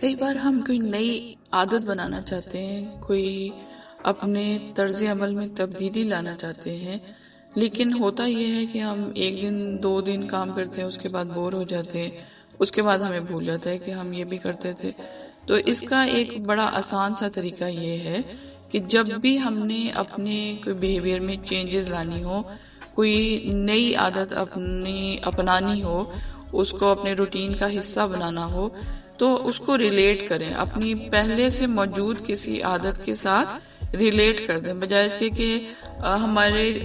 کئی بار ہم کوئی نئی عادت بنانا چاہتے ہیں، کوئی اپنے طرز عمل میں تبدیلی لانا چاہتے ہیں، لیکن ہوتا یہ ہے کہ ہم ایک دن 2 دن کام کرتے ہیں، اس کے بعد بور ہو جاتے ہیں، اس کے بعد ہمیں بھول جاتا ہے کہ ہم یہ بھی کرتے تھے۔ تو اس کا ایک بڑا آسان سا طریقہ یہ ہے کہ جب بھی ہم نے اپنے کوئی بیہیویئر میں چینجز لانی ہو، کوئی نئی عادت اپنانی ہو، اس کو اپنے روٹین کا حصہ بنانا ہو، تو اس کو ریلیٹ کریں، اپنی پہلے سے موجود کسی عادت کے ساتھ ریلیٹ کر دیں، بجائے اس کے کہ ہمارے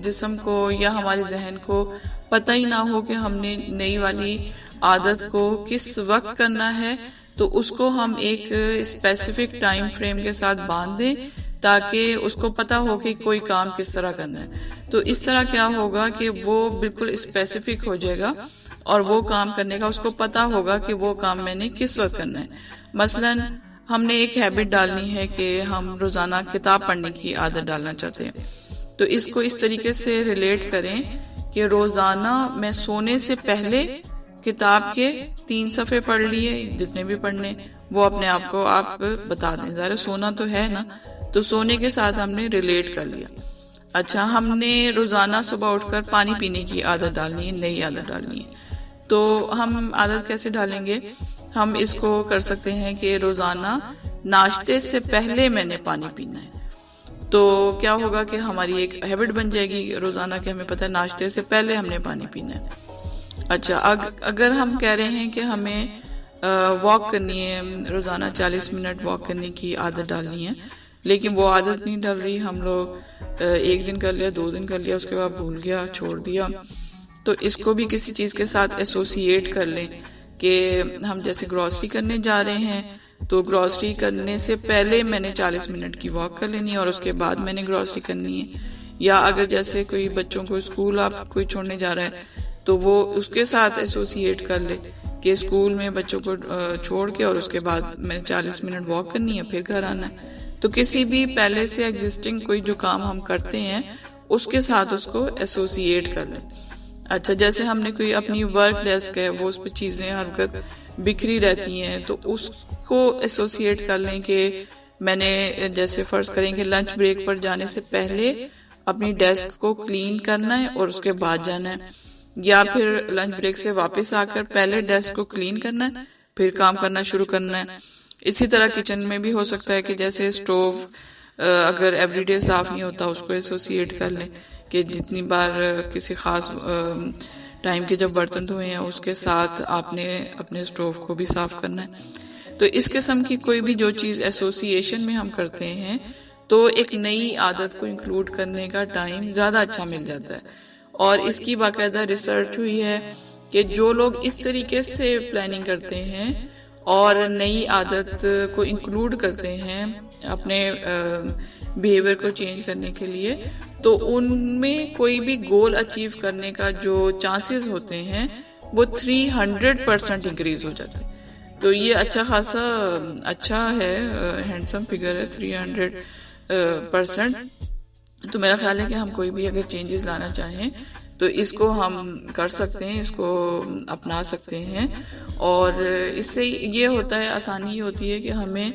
جسم کو یا ہمارے ذہن کو پتہ ہی نہ ہو کہ ہم نے نئی والی عادت کو کس وقت کرنا ہے، تو اس کو ہم ایک اسپیسیفک ٹائم فریم کے ساتھ باندھ دیں تاکہ اس کو پتہ ہو کہ کوئی کام کس طرح کرنا ہے۔ تو اس طرح کیا ہوگا کہ وہ بالکل اسپیسیفک ہو جائے گا اور وہ کام کرنے کا اس کو پتہ ہوگا کہ وہ کام میں نے کس وقت کرنا ہے۔ مثلاً ہم نے ایک ہیبٹ ڈالنی ہے کہ ہم روزانہ کتاب پڑھنے کی عادت ڈالنا چاہتے ہیں، تو اس کو اس طریقے سے ریلیٹ کریں کہ روزانہ میں سونے سے پہلے کتاب کے 3 صفحے پڑھ لیے، جتنے بھی پڑھنے وہ اپنے آپ کو آپ بتا دیں، ظاہر سونا تو ہے نا، تو سونے کے ساتھ ہم نے ریلیٹ کر لیا۔ اچھا، ہم نے روزانہ صبح اٹھ کر پانی پینے کی عادت ڈالنی ہے، نئی عادت ڈالنی ہے، تو ہم عادت کیسے ڈالیں گے؟ ہم اس کو کر سکتے ہیں کہ روزانہ ناشتے سے پہلے میں نے پانی پینا ہے، تو کیا ہوگا کہ ہماری ایک ہیبٹ بن جائے گی روزانہ کہ ہمیں پتہ ہے ناشتے سے پہلے ہم نے پانی پینا ہے۔ اچھا، اگر ہم کہہ رہے ہیں کہ ہمیں واک کرنی ہے، روزانہ 40 منٹ واک کرنے کی عادت ڈالنی ہے، لیکن وہ عادت نہیں ڈل رہی، ہم لوگ 1 دن کر لیا، 2 دن کر لیا، اس کے بعد بھول گیا، چھوڑ دیا، تو اس کو بھی کسی چیز کے ساتھ ایسوسیٹ کر لیں کہ ہم جیسے گروسری کرنے جا رہے ہیں، تو گروسری کرنے سے پہلے میں نے 40 منٹ کی واک کر لینی ہے اور اس کے بعد میں نے گروسری کرنی ہے۔ یا اگر جیسے کوئی بچوں کو اسکول آپ کوئی چھوڑنے جا رہا ہے تو وہ اس کے ساتھ ایسوسیٹ کر لے کہ اسکول میں بچوں کو چھوڑ کے اور اس کے بعد میں نے 40 منٹ واک کرنی ہے، پھر گھر آنا ہے۔ تو کسی بھی پہلے سے ایگزسٹنگ کوئی جو کام ہم کرتے ہیں اس کے ساتھ اس کو ایسوسیٹ کر لیں۔ اچھا، جیسے ہم نے کوئی اپنی ورک ڈیسک ہے، وہ اس پہ چیزیں ہر وقت بکھری رہتی ہیں، تو اس کو ایسوسیٹ کر لیں کہ میں نے جیسے فرض کریں کہ لنچ بریک پر جانے سے پہلے اپنی ڈیسک کو کلین کرنا ہے اور اس کے بعد جانا ہے، یا پھر لنچ بریک سے واپس آ کر پہلے ڈیسک کو کلین کرنا ہے پھر کام کرنا شروع کرنا ہے۔ اسی طرح کچن میں بھی ہو سکتا ہے کہ جیسے اسٹوو اگر ایوری ڈے صاف نہیں ہوتا، اس کو ایسوسیٹ کر لیں کہ جتنی بار کسی خاص ٹائم کے جب برتن دھوئے ہیں اس کے ساتھ آپ نے اپنے اسٹوو کو بھی صاف کرنا ہے۔ تو اس قسم کی کوئی بھی جو چیز ایسوسیشن میں ہم کرتے ہیں تو ایک نئی عادت کو انکلوڈ کرنے کا ٹائم زیادہ اچھا مل جاتا ہے، اور اس کی باقاعدہ ریسرچ ہوئی ہے کہ جو لوگ اس طریقے سے پلاننگ کرتے ہیں اور نئی عادت کو انکلوڈ کرتے ہیں اپنے بیہیویئر کو چینج کرنے کے لیے، تو ان میں کوئی بھی گول اچیو کرنے کا جو چانسز ہوتے ہیں وہ 300% انکریز ہو جاتے ہیں۔ تو یہ اچھا خاصا اچھا ہے، ہینڈسم فگر ہے 300%۔ تو میرا خیال ہے کہ ہم کوئی بھی اگر چینجز لانا چاہیں تو اس کو ہم کر سکتے ہیں، اس کو اپنا سکتے ہیں، اور اس سے یہ ہوتا ہے، آسانی یہ ہوتی ہے کہ ہمیں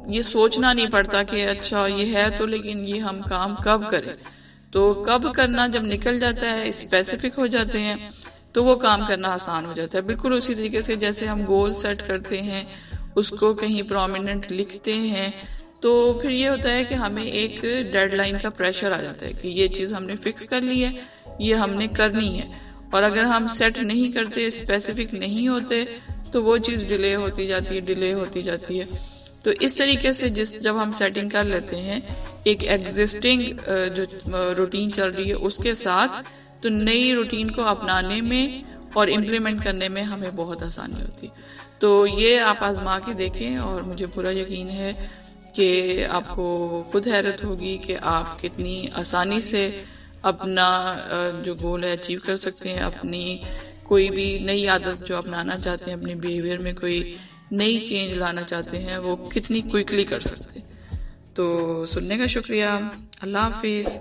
یہ سوچنا نہیں پڑتا کہ اچھا یہ ہے تو لیکن یہ ہم کام کب کریں۔ تو کب کرنا جب نکل جاتا ہے، اسپیسیفک ہو جاتے ہیں، تو وہ کام کرنا آسان ہو جاتا ہے۔ بالکل اسی طریقے سے جیسے ہم گول سیٹ کرتے ہیں، اس کو کہیں پرومیننٹ لکھتے ہیں، تو پھر یہ ہوتا ہے کہ ہمیں ایک ڈیڈ لائن کا پریشر آ جاتا ہے کہ یہ چیز ہم نے فکس کر لی ہے، یہ ہم نے کرنی ہے، اور اگر ہم سیٹ نہیں کرتے، اسپیسیفک نہیں ہوتے، تو وہ چیز ڈیلے ہوتی جاتی ہے۔ تو اس طریقے سے جب ہم سیٹنگ کر لیتے ہیں ایک ایگزسٹنگ جو روٹین چل رہی ہے اس کے ساتھ، تو نئی روٹین کو اپنانے میں اور امپلیمنٹ کرنے میں ہمیں بہت آسانی ہوتی ہے۔ تو یہ آپ آزما کے دیکھیں، اور مجھے پورا یقین ہے کہ آپ کو خود حیرت ہوگی کہ آپ کتنی آسانی سے اپنا جو گول ہے اچیو کر سکتے ہیں، اپنی کوئی بھی نئی عادت جو اپنانا چاہتے ہیں، اپنے بیہیویئر میں کوئی نئی چینج لانا چاہتے ہیں، وہ کتنی کوئکلی کر سکتے ہیں۔ تو سننے کا شکریہ، اللہ حافظ۔